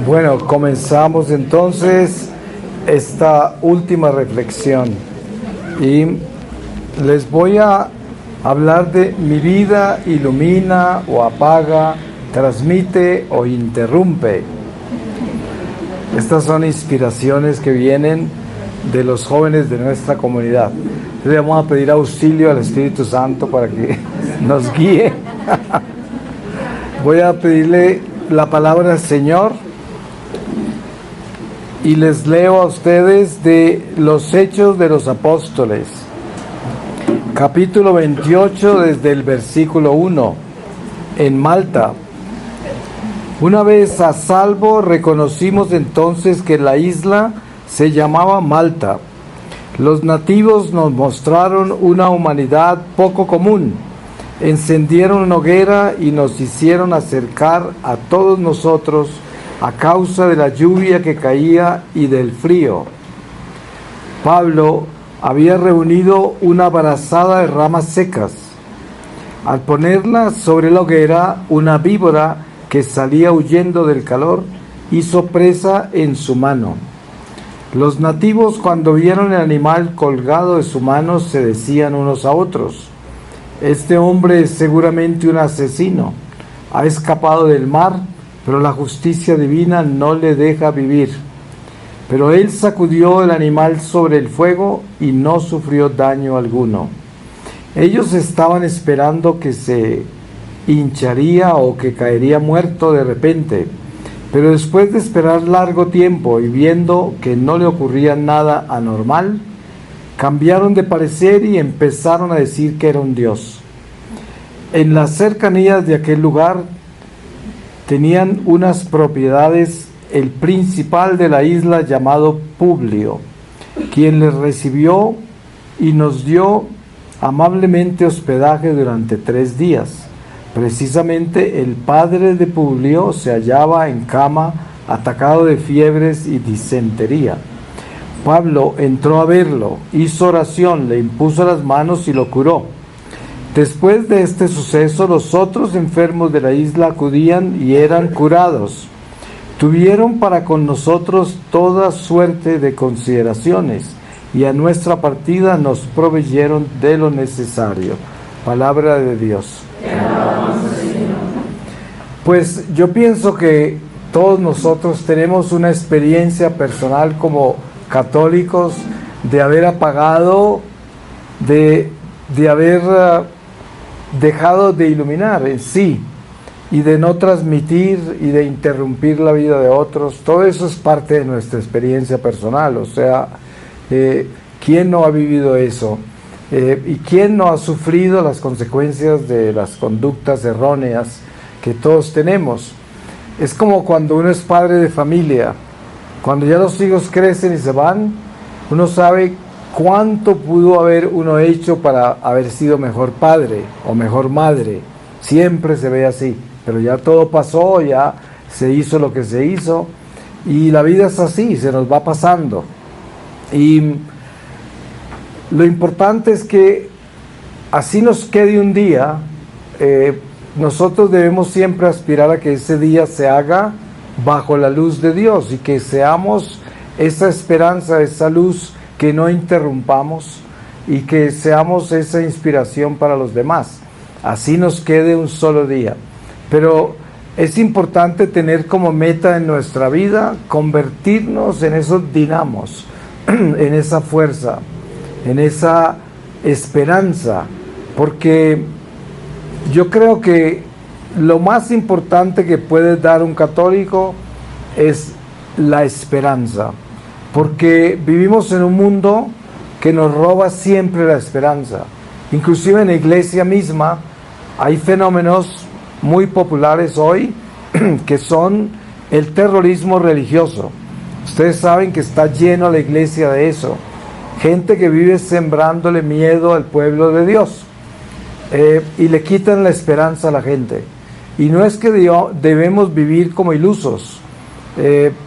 Bueno, comenzamos entonces esta última reflexión y les voy a hablar de mi vida ilumina o apaga, transmite o interrumpe. Estas son inspiraciones que vienen de los jóvenes de nuestra comunidad. Le vamos a pedir auxilio al Espíritu Santo para que nos guíe. Voy a pedirle la palabra al Señor y les leo a ustedes de los Hechos de los Apóstoles, capítulo 28, desde el versículo 1, en Malta. Una vez a salvo, reconocimos entonces que la isla se llamaba Malta. Los nativos nos mostraron una humanidad poco común. Encendieron una hoguera y nos hicieron acercar a todos nosotros a causa de la lluvia que caía y del frío. Pablo había reunido una brazada de ramas secas. Al ponerla sobre la hoguera, una víbora que salía huyendo del calor hizo presa en su mano. Los nativos, cuando vieron el animal colgado de su mano, se decían unos a otros: este hombre es seguramente un asesino, ha escapado del mar, pero la justicia divina no le deja vivir. Pero él sacudió el animal sobre el fuego y no sufrió daño alguno. Ellos estaban esperando que se hincharía o que caería muerto de repente, pero después de esperar largo tiempo y viendo que no le ocurría nada anormal, cambiaron de parecer y empezaron a decir que era un dios. En las cercanías de aquel lugar tenían unas propiedades el principal de la isla llamado Publio, quien les recibió y nos dio amablemente hospedaje durante 3 días. Precisamente el padre de Publio se hallaba en cama, atacado de fiebres y disentería. Pablo entró a verlo, hizo oración, le impuso las manos y lo curó. Después de este suceso, los otros enfermos de la isla acudían y eran curados. Tuvieron para con nosotros toda suerte de consideraciones y a nuestra partida nos proveyeron de lo necesario. Palabra de Dios. Pues yo pienso que todos nosotros tenemos una experiencia personal como católicos de haber apagado, de haber dejado de iluminar en sí y de no transmitir y de interrumpir la vida de otros. Todo eso es parte de nuestra experiencia personal. O sea, ¿quién no ha vivido eso? ¿Y quién no ha sufrido las consecuencias de las conductas erróneas que todos tenemos? Es como cuando uno es padre de familia. Cuando ya los hijos crecen y se van, uno sabe cuánto pudo haber uno hecho para haber sido mejor padre o mejor madre. Siempre se ve así, pero ya todo pasó, ya se hizo lo que se hizo y la vida es así, se nos va pasando. Y lo importante es que así nos quede un día, nosotros debemos siempre aspirar a que ese día se haga bajo la luz de Dios y que seamos esa esperanza, esa luz que no interrumpamos y que seamos esa inspiración para los demás. Así nos quede un solo día. Pero es importante tener como meta en nuestra vida convertirnos en esos dinamos, en esa fuerza, en esa esperanza, porque yo creo que lo más importante que puede dar un católico es la esperanza, porque vivimos en un mundo que nos roba siempre la esperanza. Inclusive en la iglesia misma hay fenómenos muy populares hoy que son el terrorismo religioso. Ustedes saben que está lleno la iglesia de eso. Gente que vive sembrándole miedo al pueblo de Dios y le quitan la esperanza a la gente. Y no es que debemos vivir como ilusos,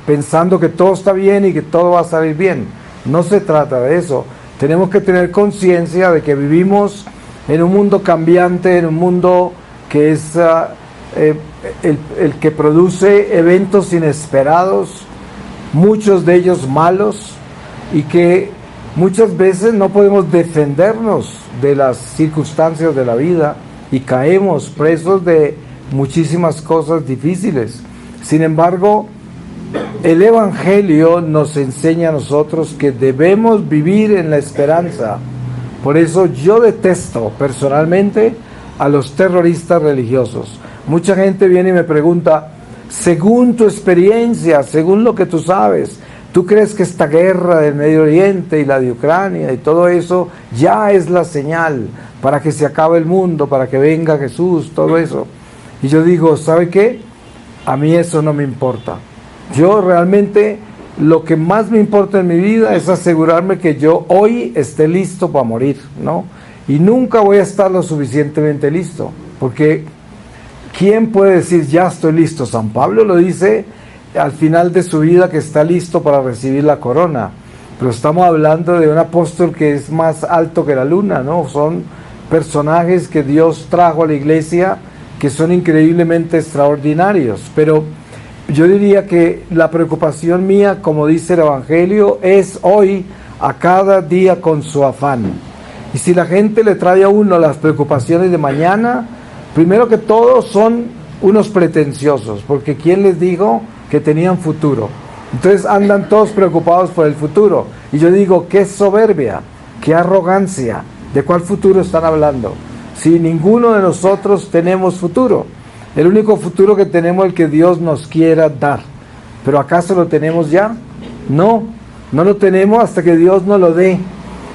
pensando que todo está bien y que todo va a salir bien. No se trata de eso. Tenemos que tener conciencia de que vivimos en un mundo cambiante, en un mundo que es el que produce eventos inesperados, muchos de ellos malos, y que muchas veces no podemos defendernos de las circunstancias de la vida y caemos presos de muchísimas cosas difíciles. Sin embargo, el Evangelio nos enseña a nosotros que debemos vivir en la esperanza. Por eso yo detesto personalmente a los terroristas religiosos. Mucha gente viene y me pregunta, según tu experiencia, según lo que tú sabes, ¿tú crees que esta guerra del Medio Oriente y la de Ucrania y todo eso ya es la señal para que se acabe el mundo, para que venga Jesús, todo eso? Y yo digo, ¿sabe qué? A mí eso no me importa. Yo realmente lo que más me importa en mi vida es asegurarme que yo hoy esté listo para morir, ¿no? Y nunca voy a estar lo suficientemente listo, porque ¿quién puede decir ya estoy listo? San Pablo lo dice al final de su vida, que está listo para recibir la corona, pero estamos hablando de un apóstol que es más alto que la luna, ¿no? Son personajes que Dios trajo a la iglesia que son increíblemente extraordinarios, pero yo diría que la preocupación mía, como dice el Evangelio, es hoy, a cada día con su afán. Y si la gente le trae a uno las preocupaciones de mañana, primero que todo son unos pretenciosos, porque ¿quién les dijo que tenían futuro? Entonces andan todos preocupados por el futuro. Y yo digo, qué soberbia, qué arrogancia, ¿de cuál futuro están hablando? Si ninguno de nosotros tenemos futuro. El único futuro que tenemos es el que Dios nos quiera dar. ¿Pero acaso lo tenemos ya? No, no lo tenemos hasta que Dios nos lo dé.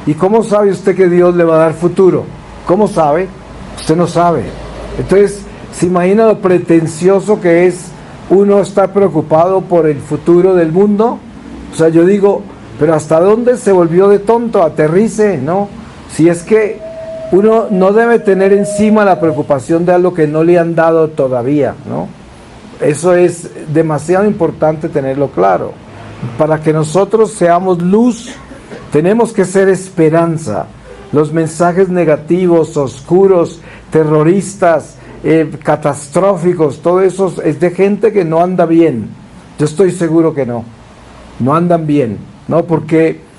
¿Y cómo sabe usted que Dios le va a dar futuro? ¿Cómo sabe? Usted no sabe. Entonces, ¿se imagina lo pretencioso que es uno estar preocupado por el futuro del mundo? O sea, yo digo, pero ¿hasta dónde se volvió de tonto? Aterrice, ¿no? Si es que uno no debe tener encima la preocupación de algo que no le han dado todavía, ¿no? Eso es demasiado importante tenerlo claro. Para que nosotros seamos luz, tenemos que ser esperanza. Los mensajes negativos, oscuros, terroristas, catastróficos, todo eso es de gente que no anda bien. Yo estoy seguro que no andan bien, ¿no? Porque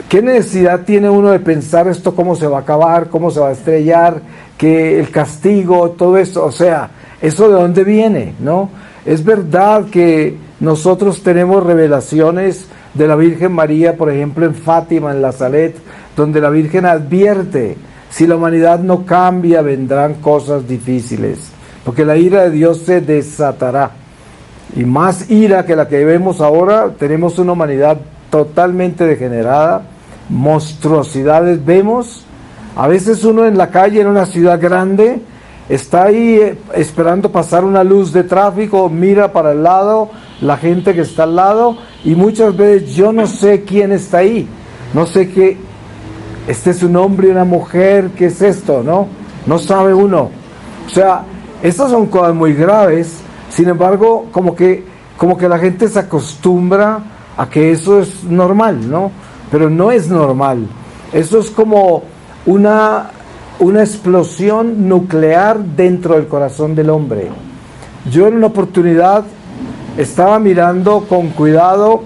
¿qué necesidad tiene uno de pensar esto cómo se va a acabar, cómo se va a estrellar, que el castigo, todo eso? O sea, ¿eso de dónde viene, no? Es verdad que nosotros tenemos revelaciones de la Virgen María, por ejemplo en Fátima, en la Salet, donde la Virgen advierte, si la humanidad no cambia, vendrán cosas difíciles, porque la ira de Dios se desatará, y más ira que la que vemos ahora. Tenemos una humanidad totalmente degenerada, monstruosidades vemos. A veces uno en la calle, en una ciudad grande, está ahí esperando pasar una luz de tráfico, mira para el lado, la gente que está al lado, y muchas veces yo no sé quién está ahí, no sé qué, este es un hombre y una mujer, ¿qué es esto? No sabe uno. O sea, estas son cosas muy graves. Sin embargo, como que la gente se acostumbra a que eso es normal, ¿no? Pero no es normal. Eso es como una explosión nuclear dentro del corazón del hombre. Yo en una oportunidad estaba mirando con cuidado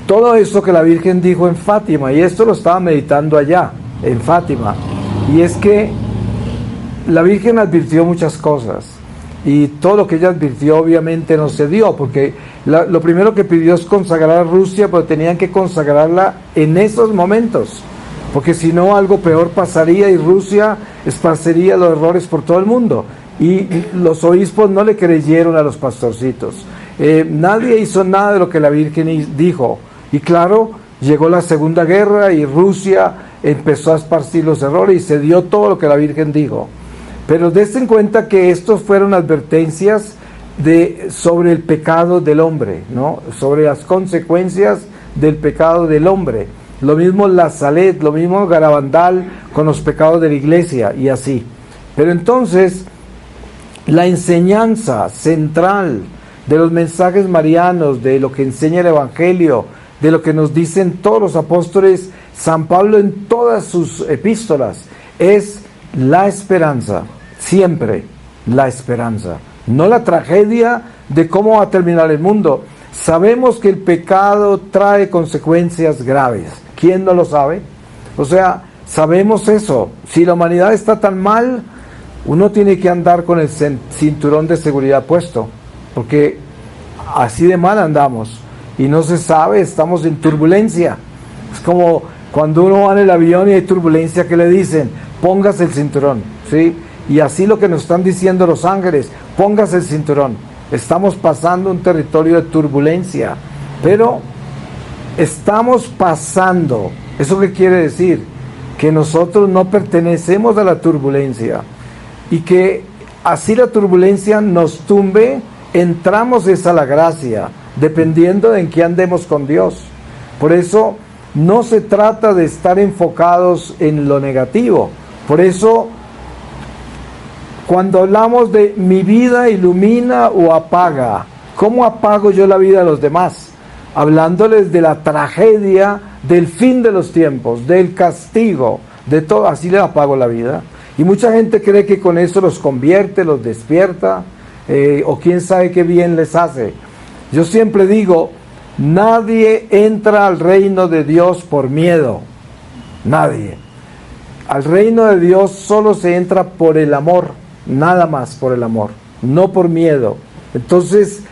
todo eso que la Virgen dijo en Fátima, y esto lo estaba meditando allá, en Fátima. Y es que la Virgen advirtió muchas cosas, y todo lo que ella advirtió obviamente no se dio, porque lo primero que pidió es consagrar a Rusia, pero tenían que consagrarla en esos momentos, porque si no algo peor pasaría y Rusia esparcería los errores por todo el mundo. Y los obispos no le creyeron a los pastorcitos. Nadie hizo nada de lo que la Virgen dijo. Y claro, llegó la Segunda Guerra y Rusia empezó a esparcir los errores y se dio todo lo que la Virgen dijo. Pero den cuenta que estos fueron advertencias sobre el pecado del hombre, ¿no? Sobre las consecuencias del pecado del hombre. Lo mismo la Salet, lo mismo Garabandal con los pecados de la iglesia y así. Pero entonces, la enseñanza central de los mensajes marianos, de lo que enseña el Evangelio, de lo que nos dicen todos los apóstoles, San Pablo en todas sus epístolas, es la esperanza, siempre. la esperanza, no la tragedia de cómo va a terminar el mundo. Sabemos que el pecado trae consecuencias graves. ¿Quién no lo sabe? O sea, sabemos eso. Si la humanidad está tan mal, uno tiene que andar con el cinturón de seguridad puesto, porque así de mal andamos y no se sabe, estamos en turbulencia. Es como cuando uno va en el avión y hay turbulencia, que le dicen, póngase el cinturón, ¿sí? Y así lo que nos están diciendo los ángeles, póngase el cinturón. Estamos pasando un territorio de turbulencia, pero estamos pasando. ¿Eso qué quiere decir? Que nosotros no pertenecemos a la turbulencia, y que así la turbulencia nos tumbe, entramos a la gracia, dependiendo de en qué andemos con Dios. Por eso no se trata de estar enfocados en lo negativo. Por eso, cuando hablamos de mi vida ilumina o apaga, ¿cómo apago yo la vida de los demás? Hablándoles de la tragedia, del fin de los tiempos, del castigo, de todo, así les apago la vida. Y mucha gente cree que con eso los convierte, los despierta, o quién sabe qué bien les hace. Yo siempre digo, nadie entra al reino de Dios por miedo, nadie. Al reino de Dios solo se entra por el amor, nada más por el amor, no por miedo. Entonces,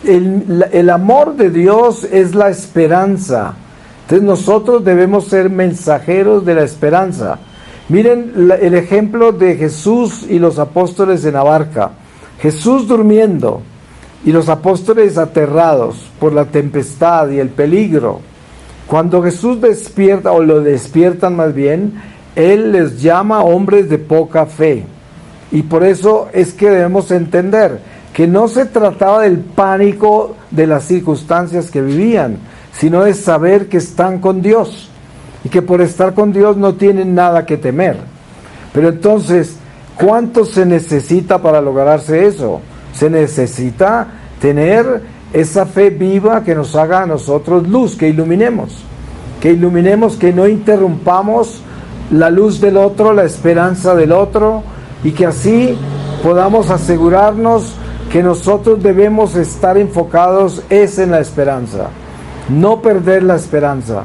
el amor de Dios es la esperanza. Entonces nosotros debemos ser mensajeros de la esperanza. Miren el ejemplo de Jesús y los apóstoles en la barca. Jesús durmiendo y los apóstoles aterrados por la tempestad y el peligro. Cuando Jesús despierta, o lo despiertan más bien, Él les llama hombres de poca fe. Y por eso es que debemos entender que no se trataba del pánico de las circunstancias que vivían, sino de saber que están con Dios y que por estar con Dios no tienen nada que temer. Pero entonces, ¿cuánto se necesita para lograrse eso? Se necesita tener esa fe viva que nos haga a nosotros luz, que iluminemos, que no interrumpamos la luz del otro, la esperanza del otro, y que así podamos asegurarnos que nosotros debemos estar enfocados en la esperanza, no perder la esperanza.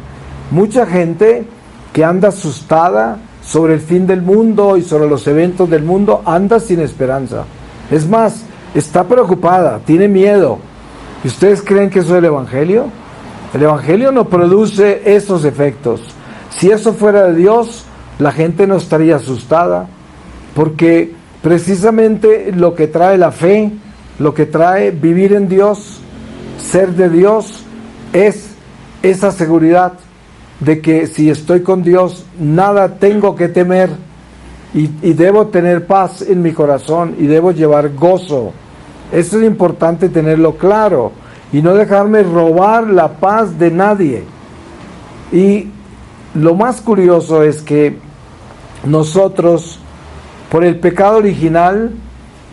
Mucha gente que anda asustada sobre el fin del mundo y sobre los eventos del mundo anda sin esperanza. Es más, está preocupada, tiene miedo. ¿Y ustedes creen que eso es el Evangelio? El Evangelio no produce esos efectos. Si eso fuera de Dios, la gente no estaría asustada, porque precisamente lo que trae la fe, lo que trae vivir en Dios, ser de Dios, es esa seguridad de que si estoy con Dios, nada tengo que temer, y debo tener paz en mi corazón y debo llevar gozo. Eso es importante tenerlo claro y no dejarme robar la paz de nadie. Y lo más curioso es que nosotros, por el pecado original,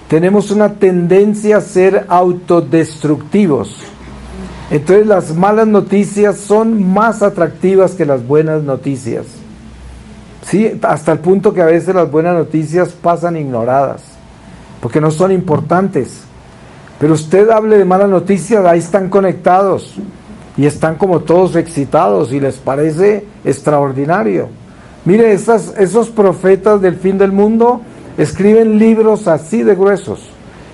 tenemos una tendencia a ser autodestructivos. Entonces las malas noticias son más atractivas que las buenas noticias. Sí, hasta el punto que a veces las buenas noticias pasan ignoradas, porque no son importantes. Pero usted hable de malas noticias, ahí están conectados y están como todos excitados y les parece extraordinario. Mire, esos profetas del fin del mundo escriben libros así de gruesos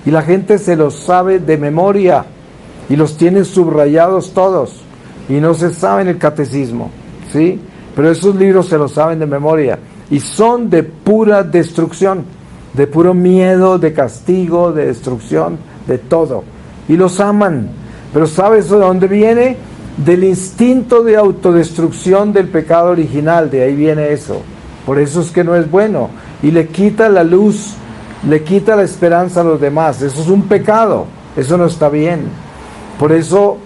y la gente se los sabe de memoria y los tienen subrayados todos y no se saben el catecismo, ¿sí? Pero esos libros se los saben de memoria y son de pura destrucción, de puro miedo, de castigo, de destrucción, de todo, y los aman. Pero ¿sabe eso de dónde viene? Del instinto de autodestrucción del pecado original, de ahí viene eso. Por eso es que no es bueno y le quita la luz, le quita la esperanza a los demás. Eso es un pecado, eso no está bien. Por eso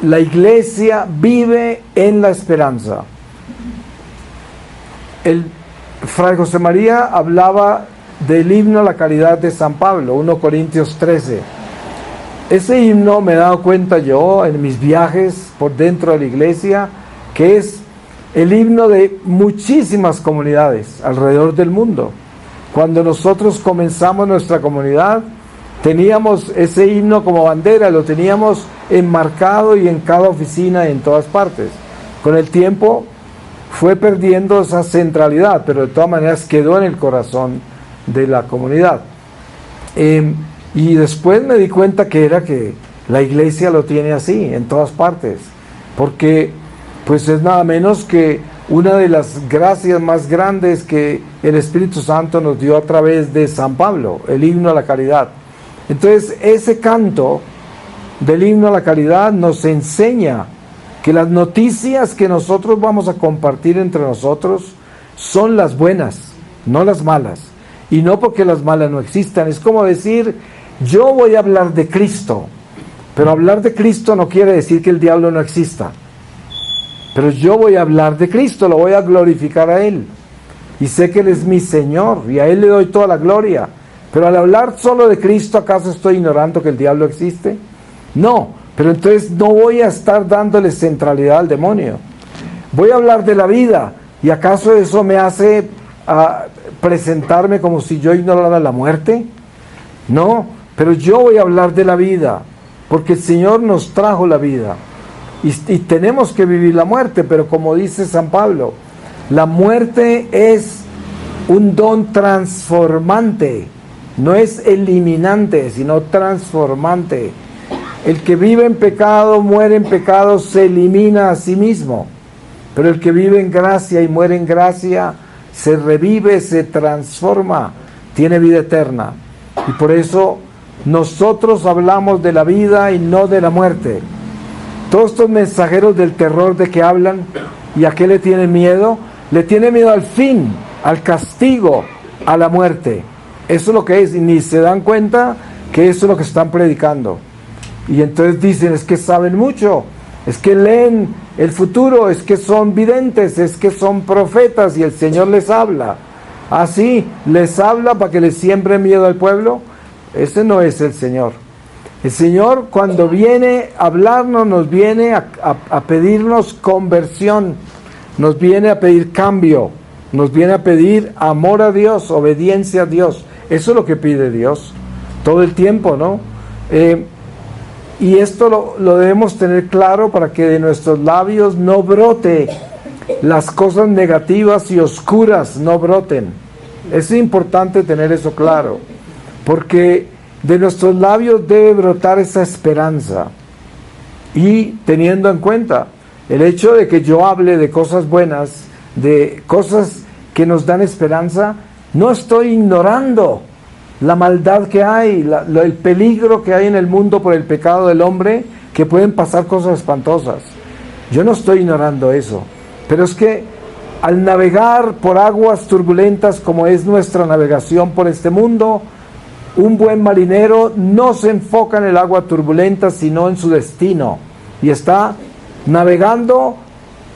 la iglesia vive en la esperanza. El Fray José María hablaba del himno a la caridad de San Pablo, 1 Corintios 13. Ese himno me he dado cuenta yo en mis viajes por dentro de la iglesia, que es el himno de muchísimas comunidades alrededor del mundo. Cuando nosotros comenzamos nuestra comunidad, teníamos ese himno como bandera, lo teníamos enmarcado y en cada oficina y en todas partes. Con el tiempo fue perdiendo esa centralidad, pero de todas maneras quedó en el corazón de la comunidad. Y después me di cuenta que era que la iglesia lo tiene así, en todas partes, porque pues es nada menos que una de las gracias más grandes que el Espíritu Santo nos dio a través de San Pablo, el himno a la caridad. Entonces, ese canto del himno a la caridad nos enseña que las noticias que nosotros vamos a compartir entre nosotros son las buenas, no las malas. Y no porque las malas no existan. Es como decir, yo voy a hablar de Cristo, pero hablar de Cristo no quiere decir que el diablo no exista. Pero yo voy a hablar de Cristo, lo voy a glorificar a Él. Y sé que Él es mi Señor, y a Él le doy toda la gloria. Pero al hablar solo de Cristo, ¿acaso estoy ignorando que el diablo existe? No, pero entonces no voy a estar dándole centralidad al demonio. Voy a hablar de la vida, ¿y acaso eso me hace presentarme como si yo ignorara la muerte? No, pero yo voy a hablar de la vida, porque el Señor nos trajo la vida. Y tenemos que vivir la muerte, pero como dice San Pablo, la muerte es un don transformante, no es eliminante, sino transformante. El que vive en pecado, muere en pecado, se elimina a sí mismo, pero el que vive en gracia y muere en gracia, se revive, se transforma, tiene vida eterna. Y por eso nosotros hablamos de la vida y no de la muerte. Todos estos mensajeros del terror de que hablan, ¿y a qué le tienen miedo? Le tienen miedo al fin, al castigo, a la muerte. Eso es lo que es, y ni se dan cuenta que eso es lo que están predicando. Y entonces dicen, es que saben mucho, es que leen el futuro, es que son videntes, es que son profetas y el Señor les habla. Así, les habla para que les siembre miedo al pueblo. Ese no es el Señor. El Señor, cuando viene a hablarnos, nos viene a pedirnos conversión, nos viene a pedir cambio, nos viene a pedir amor a Dios, obediencia a Dios. Eso es lo que pide Dios todo el tiempo, ¿no? Y esto lo debemos tener claro para que de nuestros labios no brote las cosas negativas y oscuras, no broten. Es importante tener eso claro, porque de nuestros labios debe brotar esa esperanza. Y teniendo en cuenta el hecho de que yo hable de cosas buenas, de cosas que nos dan esperanza, no estoy ignorando la maldad que hay, el peligro que hay en el mundo por el pecado del hombre, que pueden pasar cosas espantosas. Yo no estoy ignorando eso, pero es que al navegar por aguas turbulentas como es nuestra navegación por este mundo, un buen marinero no se enfoca en el agua turbulenta, sino en su destino, y está navegando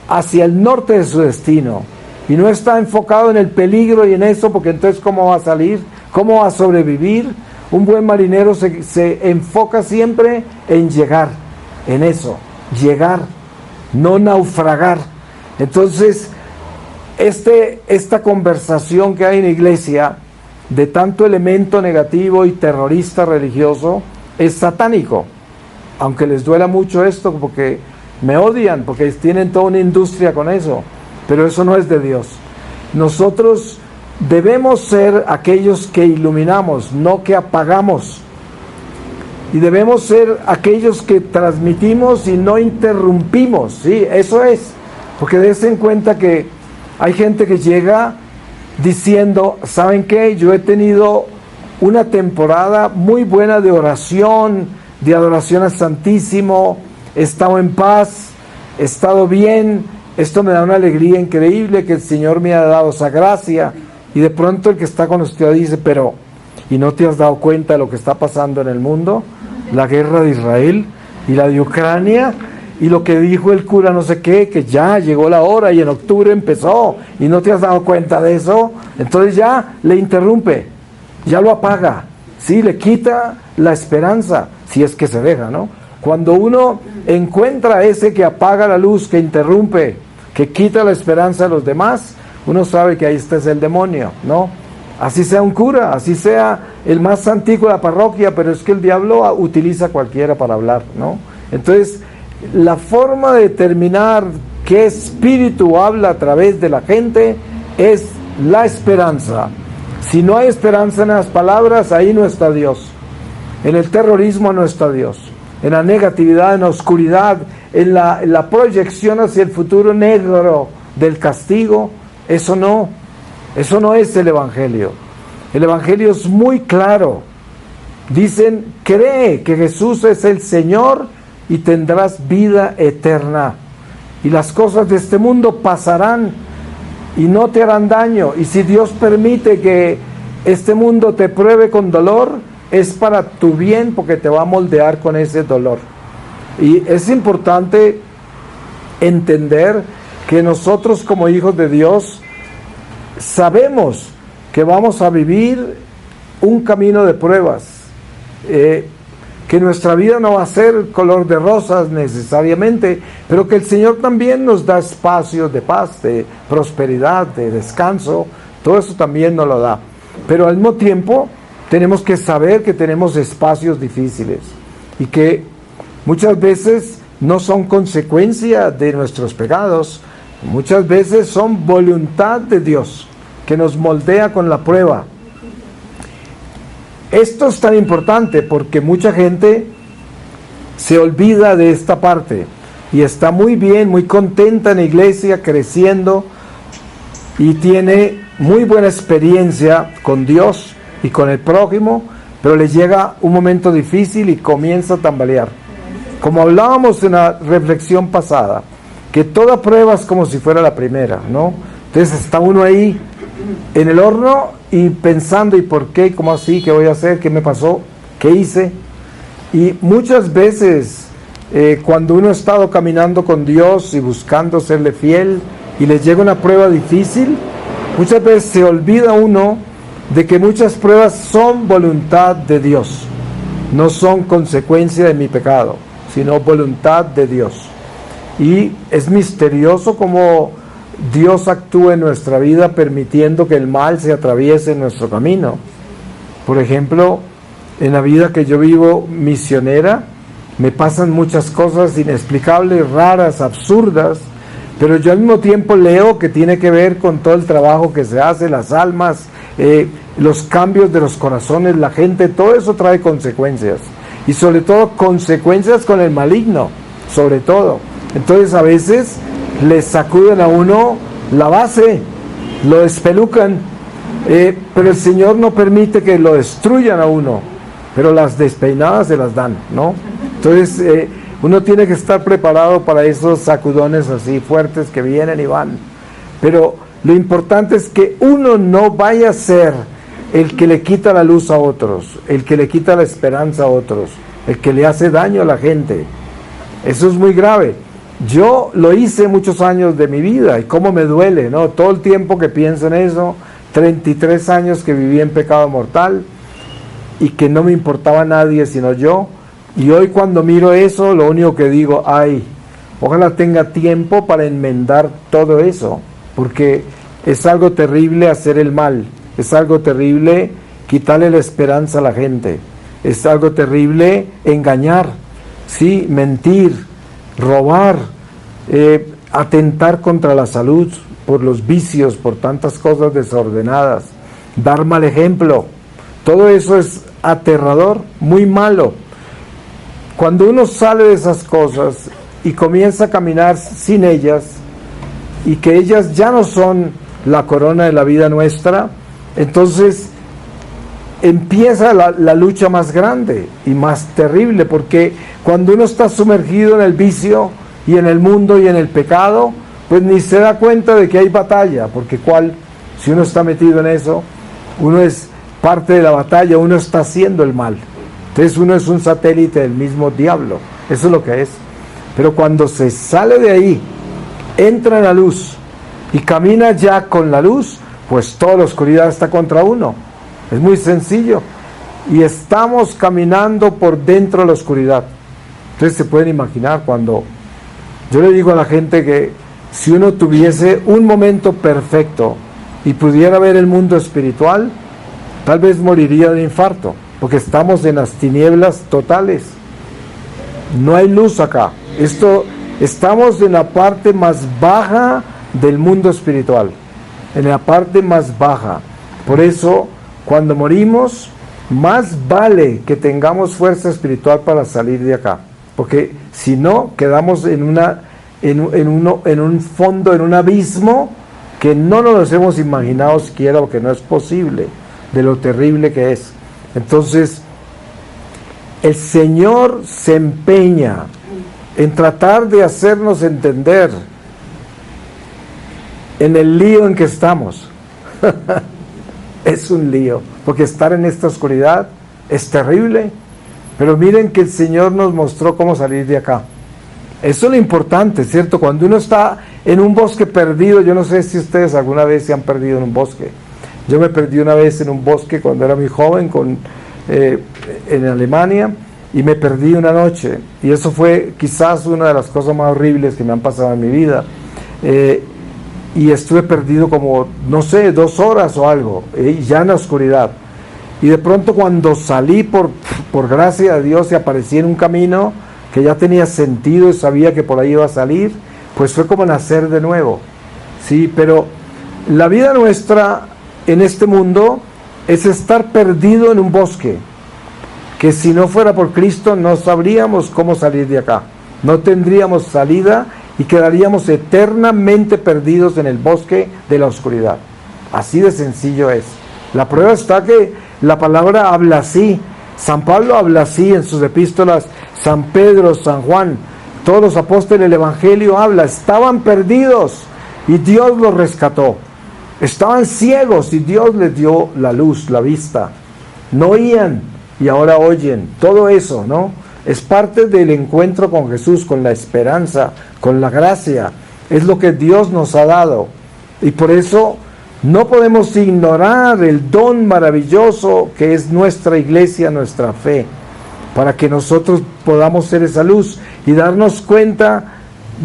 hacia el norte de su destino, y no está enfocado en el peligro y en eso, porque entonces ¿cómo va a salir? ¿Cómo va a sobrevivir? Un buen marinero se enfoca siempre en llegar, en eso, llegar, no naufragar. Entonces, esta conversación que hay en la iglesia, de tanto elemento negativo y terrorista religioso, es satánico. Aunque les duela mucho esto, porque me odian, porque tienen toda una industria con eso, pero eso no es de Dios. Nosotros debemos ser aquellos que iluminamos, no que apagamos. Y debemos ser aquellos que transmitimos y no interrumpimos, ¿sí? Eso es, porque dense en cuenta que hay gente que llega diciendo, ¿saben qué? Yo he tenido una temporada muy buena de oración, de adoración al Santísimo, he estado en paz, he estado bien, esto me da una alegría increíble que el Señor me ha dado esa gracia. Y de pronto el que está con usted dice, pero, ¿y no te has dado cuenta de lo que está pasando en el mundo? La guerra de Israel y la de Ucrania, y lo que dijo el cura no sé qué, que ya llegó la hora y en octubre empezó, y no te has dado cuenta de eso. Entonces ya le interrumpe, ya lo apaga, sí, le quita la esperanza, si es que se deja, ¿no? Cuando uno encuentra a ese que apaga la luz, que interrumpe, que quita la esperanza de los demás, uno sabe que ahí está es el demonio, ¿no? así sea un cura, así sea el más antiguo de la parroquia, pero es que el diablo utiliza a cualquiera para hablar, ¿no? Entonces, la forma de determinar qué espíritu habla a través de la gente es la esperanza. Si no hay esperanza en las palabras, ahí no está Dios. En el terrorismo no está Dios. En la negatividad, en la oscuridad, en la proyección hacia el futuro negro del castigo, eso no es el Evangelio. El Evangelio es muy claro. Dicen, cree que Jesús es el Señor y tendrás vida eterna. Y las cosas de este mundo pasarán y no te harán daño. Y si Dios permite que este mundo te pruebe con dolor, es para tu bien, porque te va a moldear con ese dolor. Y es importante entender que nosotros como hijos de Dios sabemos que vamos a vivir un camino de pruebas, que nuestra vida no va a ser color de rosas necesariamente, pero que el Señor también nos da espacios de paz, de prosperidad, de descanso. Todo eso también nos lo da, pero al mismo tiempo tenemos que saber que tenemos espacios difíciles y que muchas veces no son consecuencia de nuestros pecados, muchas veces son voluntad de Dios que nos moldea con la prueba. Esto es tan importante porque mucha gente se olvida de esta parte y está muy bien, muy contenta en la iglesia, creciendo y tiene muy buena experiencia con Dios y con el prójimo, pero le llega un momento difícil y comienza a tambalear. Como hablábamos en la reflexión pasada, que toda prueba es como si fuera la primera, ¿no? Entonces está uno ahí en el horno y pensando, ¿y por qué? ¿Cómo así? ¿Qué voy a hacer? ¿Qué me pasó? ¿Qué hice? Y muchas veces cuando uno ha estado caminando con Dios y buscando serle fiel y le llega una prueba difícil, muchas veces se olvida uno de que muchas pruebas son voluntad de Dios, no son consecuencia de mi pecado, sino voluntad de Dios. Y es misterioso cómo Dios actúa en nuestra vida permitiendo que el mal se atraviese en nuestro camino. Por ejemplo, en la vida que yo vivo misionera, me pasan muchas cosas inexplicables, raras, absurdas, pero yo al mismo tiempo leo que tiene que ver con todo el trabajo que se hace, las almas, los cambios de los corazones, la gente, todo eso trae consecuencias. Y sobre todo consecuencias con el maligno, sobre todo. Entonces a veces le sacuden a uno la base, lo despelucan, pero el Señor no permite que lo destruyan a uno, pero las despeinadas se las dan, ¿no? Entonces uno tiene que estar preparado para esos sacudones así fuertes que vienen y van, pero lo importante es que uno no vaya a ser el que le quita la luz a otros, el que le quita la esperanza a otros, el que le hace daño a la gente. Eso es muy grave. Yo lo hice muchos años de mi vida y cómo me duele, ¿no? Todo el tiempo que pienso en eso, 33 años que viví en pecado mortal y que no me importaba nadie sino yo. Y hoy cuando miro eso, lo único que digo, ay, ojalá tenga tiempo para enmendar todo eso, porque es algo terrible hacer el mal, es algo terrible quitarle la esperanza a la gente, es algo terrible engañar, sí, mentir, robar, atentar contra la salud por los vicios, por tantas cosas desordenadas, dar mal ejemplo. Todo eso es aterrador, muy malo. Cuando uno sale de esas cosas y comienza a caminar sin ellas y que ellas ya no son la corona de la vida nuestra, entonces empieza la lucha más grande y más terrible, porque cuando uno está sumergido en el vicio y en el mundo y en el pecado, pues ni se da cuenta de que hay batalla, porque si uno está metido en eso, uno es parte de la batalla, uno está haciendo el mal. Entonces uno es un satélite del mismo diablo, eso es lo que es. Pero cuando se sale de ahí, entra en la luz y camina ya con la luz, pues toda la oscuridad está contra uno. Es muy sencillo. Y estamos caminando por dentro de la oscuridad. Entonces se pueden imaginar cuando yo le digo a la gente que si uno tuviese un momento perfecto y pudiera ver el mundo espiritual, tal vez moriría de infarto, porque estamos en las tinieblas totales. No hay luz acá. Estamos en la parte más baja del mundo espiritual, en la parte más baja. Por eso, cuando morimos, más vale que tengamos fuerza espiritual para salir de acá, porque si no, quedamos en un fondo, en un abismo que no nos hemos imaginado siquiera, porque no es posible, de lo terrible que es. Entonces, el Señor se empeña en tratar de hacernos entender en el lío en que estamos. Es un lío, porque estar en esta oscuridad es terrible, pero miren que el Señor nos mostró cómo salir de acá. Eso es lo importante, ¿cierto? Cuando uno está en un bosque perdido, yo no sé si ustedes alguna vez se han perdido en un bosque. Yo me perdí una vez en un bosque cuando era muy joven en Alemania, y me perdí una noche, y eso fue quizás una de las cosas más horribles que me han pasado en mi vida. Y estuve perdido como, no sé, 2 horas o algo, ya en la oscuridad. Y de pronto cuando salí, por gracia de Dios, y aparecí en un camino que ya tenía sentido y sabía que por ahí iba a salir, pues fue como nacer de nuevo. Sí, pero la vida nuestra en este mundo es estar perdido en un bosque, que si no fuera por Cristo no sabríamos cómo salir de acá, no tendríamos salida y quedaríamos eternamente perdidos en el bosque de la oscuridad. Así de sencillo es. La prueba está que la palabra habla así. San Pablo habla así en sus epístolas, San Pedro, San Juan, todos los apóstoles del Evangelio habla. Estaban perdidos y Dios los rescató. Estaban ciegos y Dios les dio la luz, la vista. No oían y ahora oyen. Todo eso, ¿no? Es parte del encuentro con Jesús, con la esperanza, con la gracia. Es lo que Dios nos ha dado. Y por eso no podemos ignorar el don maravilloso que es nuestra iglesia, nuestra fe, para que nosotros podamos ser esa luz y darnos cuenta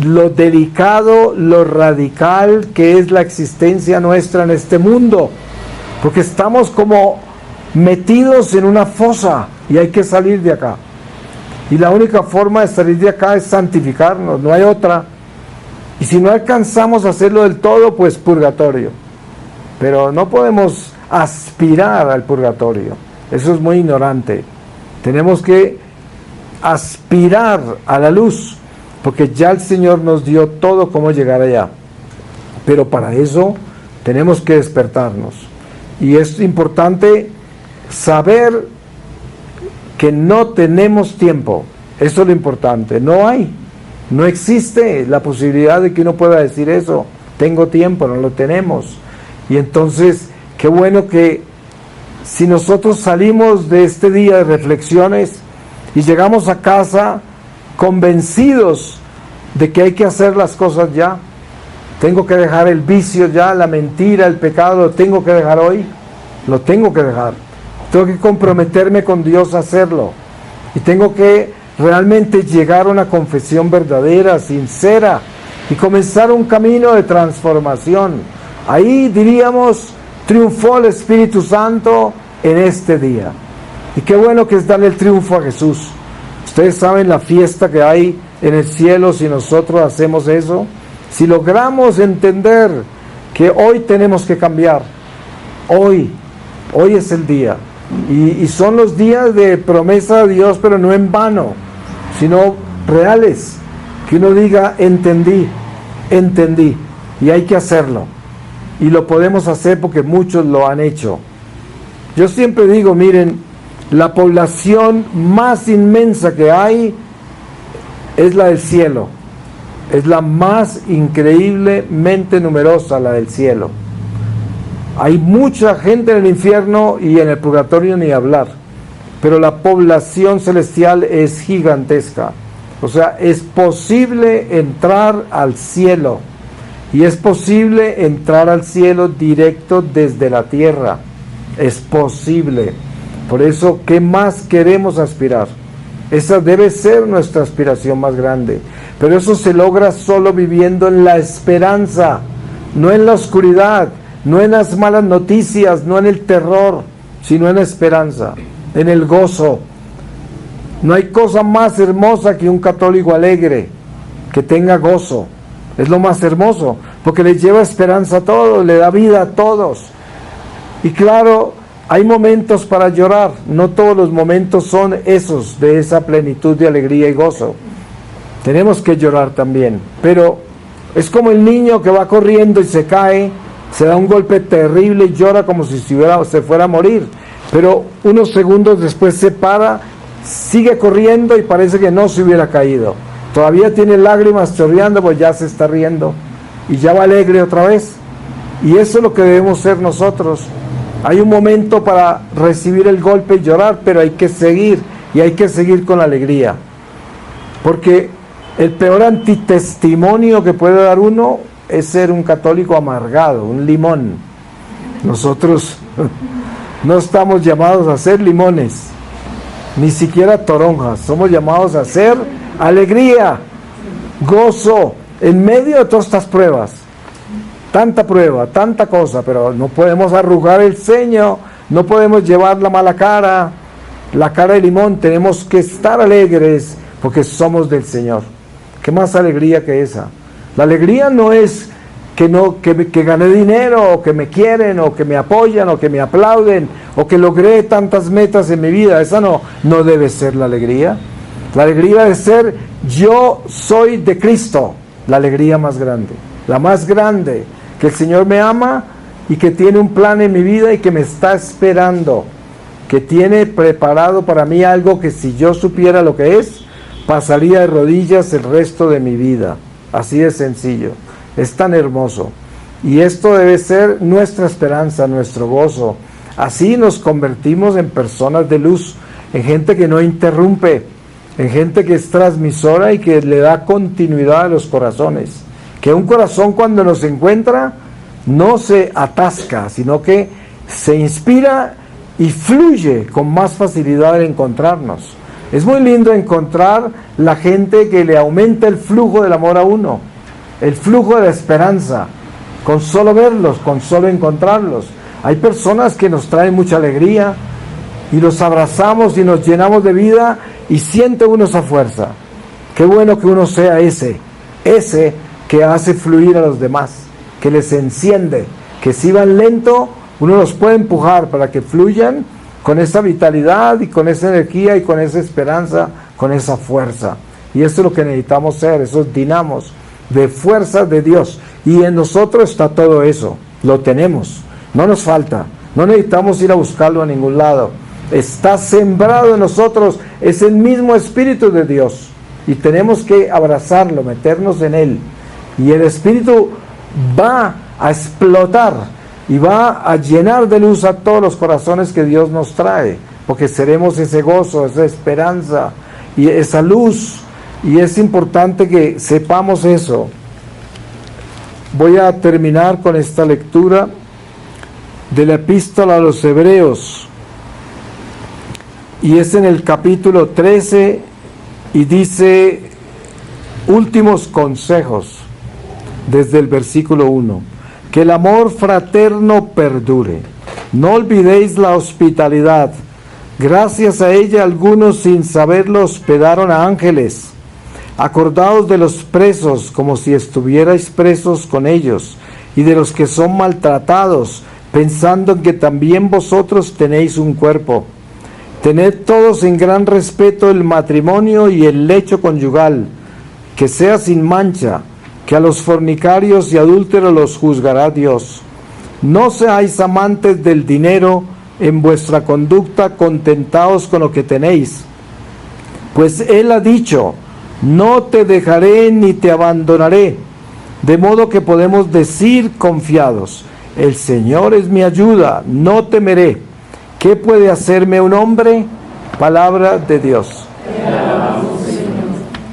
lo delicado, lo radical que es la existencia nuestra en este mundo. Porque estamos como metidos en una fosa y hay que salir de acá. Y la única forma de salir de acá es santificarnos, no hay otra. Y si no alcanzamos a hacerlo del todo, pues purgatorio. Pero no podemos aspirar al purgatorio, eso es muy ignorante. Tenemos que aspirar a la luz, porque ya el Señor nos dio todo cómo llegar allá. Pero para eso tenemos que despertarnos. Y es importante saber que no tenemos tiempo. Eso es lo importante. No existe la posibilidad de que uno pueda decir eso. Tengo tiempo, no lo tenemos. Y entonces, qué bueno que si nosotros salimos de este día de reflexiones y llegamos a casa convencidos de que hay que hacer las cosas ya. Tengo que dejar el vicio ya, la mentira, el pecado, lo tengo que dejar hoy. Lo tengo que dejar. Tengo que comprometerme con Dios a hacerlo. Y tengo que realmente llegar a una confesión verdadera, sincera, y comenzar un camino de transformación. Ahí diríamos, triunfó el Espíritu Santo en este día. Y qué bueno que es darle el triunfo a Jesús. Ustedes saben la fiesta que hay en el cielo si nosotros hacemos eso. Si logramos entender que hoy tenemos que cambiar, hoy es el día. Y son los días de promesa de Dios, pero no en vano, sino reales. Que uno diga, entendí, y hay que hacerlo. Y lo podemos hacer porque muchos lo han hecho. Yo siempre digo, miren, la población más inmensa que hay es la del cielo. Es la más increíblemente numerosa, la del cielo. Hay mucha gente en el infierno y en el purgatorio ni hablar, pero la población celestial es gigantesca. O sea, es posible entrar al cielo, y es posible entrar al cielo directo desde la tierra. Es posible. Por eso, ¿qué más queremos aspirar? Esa debe ser nuestra aspiración más grande. Pero eso se logra solo viviendo en la esperanza, no en la oscuridad, no en las malas noticias, no en el terror, sino en la esperanza, en el gozo. No hay cosa más hermosa que un católico alegre, que tenga gozo. Es lo más hermoso, porque le lleva esperanza a todos, le da vida a todos. Y claro, hay momentos para llorar, no todos los momentos son esos, de esa plenitud de alegría y gozo. Tenemos que llorar también, pero es como el niño que va corriendo y se cae, se da un golpe terrible y llora como si se fuera a morir, pero unos segundos después se para, sigue corriendo y parece que no se hubiera caído. Todavía tiene lágrimas chorreando, pues ya se está riendo y ya va alegre otra vez. Y eso es lo que debemos ser nosotros. Hay un momento para recibir el golpe y llorar, pero hay que seguir, y hay que seguir con la alegría. Porque el peor antitestimonio que puede dar uno es ser un católico amargado, un limón. Nosotros no estamos llamados a ser limones, ni siquiera toronjas. Somos llamados a ser alegría, gozo, en medio de todas estas pruebas. Tanta prueba, tanta cosa, pero no podemos arrugar el ceño, no podemos llevar la mala cara, la cara de limón. Tenemos que estar alegres porque somos del Señor. ¿Qué más alegría que esa? La alegría no es que gané dinero, o que me quieren, o que me apoyan, o que me aplauden, o que logré tantas metas en mi vida. Esa no debe ser la alegría. La alegría debe ser: yo soy de Cristo. La alegría más grande, la más grande, que el Señor me ama y que tiene un plan en mi vida y que me está esperando, que tiene preparado para mí algo que, si yo supiera lo que es, pasaría de rodillas el resto de mi vida. Así de sencillo, es tan hermoso. Y esto debe ser nuestra esperanza, nuestro gozo. Así nos convertimos en personas de luz, en gente que no interrumpe, en gente que es transmisora y que le da continuidad a los corazones. Que un corazón, cuando nos encuentra, no se atasca, sino que se inspira y fluye con más facilidad al encontrarnos. Es muy lindo encontrar la gente que le aumenta el flujo del amor a uno, el flujo de la esperanza, con solo verlos, con solo encontrarlos. Hay personas que nos traen mucha alegría y los abrazamos y nos llenamos de vida y siente uno esa fuerza. Qué bueno que uno sea ese que hace fluir a los demás, que les enciende, que si van lento, uno los puede empujar para que fluyan con esa vitalidad y con esa energía y con esa esperanza, con esa fuerza. Y eso es lo que necesitamos ser, esos dinamos de fuerza de Dios. Y en nosotros está todo eso, lo tenemos, no nos falta, no necesitamos ir a buscarlo a ningún lado. Está sembrado en nosotros, es el mismo Espíritu de Dios y tenemos que abrazarlo, meternos en él. Y el Espíritu va a explotar y va a llenar de luz a todos los corazones que Dios nos trae, porque seremos ese gozo, esa esperanza y esa luz. Y es importante que sepamos eso. Voy a terminar con esta lectura de la Epístola a los Hebreos, y es en el capítulo 13 y dice: últimos consejos, desde el versículo 1. Que el amor fraterno perdure. No olvidéis la hospitalidad. Gracias a ella algunos, sin saberlo, hospedaron a ángeles. Acordaos de los presos, como si estuvierais presos con ellos, y de los que son maltratados, pensando en que también vosotros tenéis un cuerpo. Tened todos en gran respeto el matrimonio y el lecho conyugal, que sea sin mancha, que a los fornicarios y adúlteros los juzgará Dios. No seáis amantes del dinero en vuestra conducta, contentaos con lo que tenéis. Pues Él ha dicho: no te dejaré ni te abandonaré. De modo que podemos decir confiados: el Señor es mi ayuda, no temeré. ¿Qué puede hacerme un hombre? Palabra de Dios.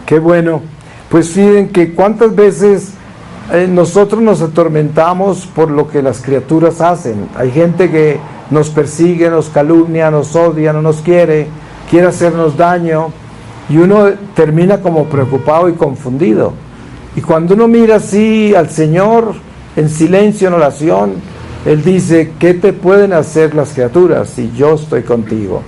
Qué bueno. Pues fíjense que cuántas veces nosotros nos atormentamos por lo que las criaturas hacen. Hay gente que nos persigue, nos calumnia, nos odia, no nos quiere hacernos daño, y uno termina como preocupado y confundido. Y cuando uno mira así al Señor en silencio, en oración, Él dice, ¿qué te pueden hacer las criaturas si yo estoy contigo?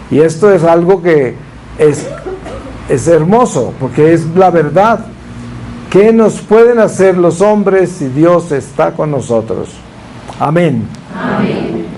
Y esto es algo que es hermoso, porque es la verdad. ¿Qué nos pueden hacer los hombres si Dios está con nosotros? Amén. Amén.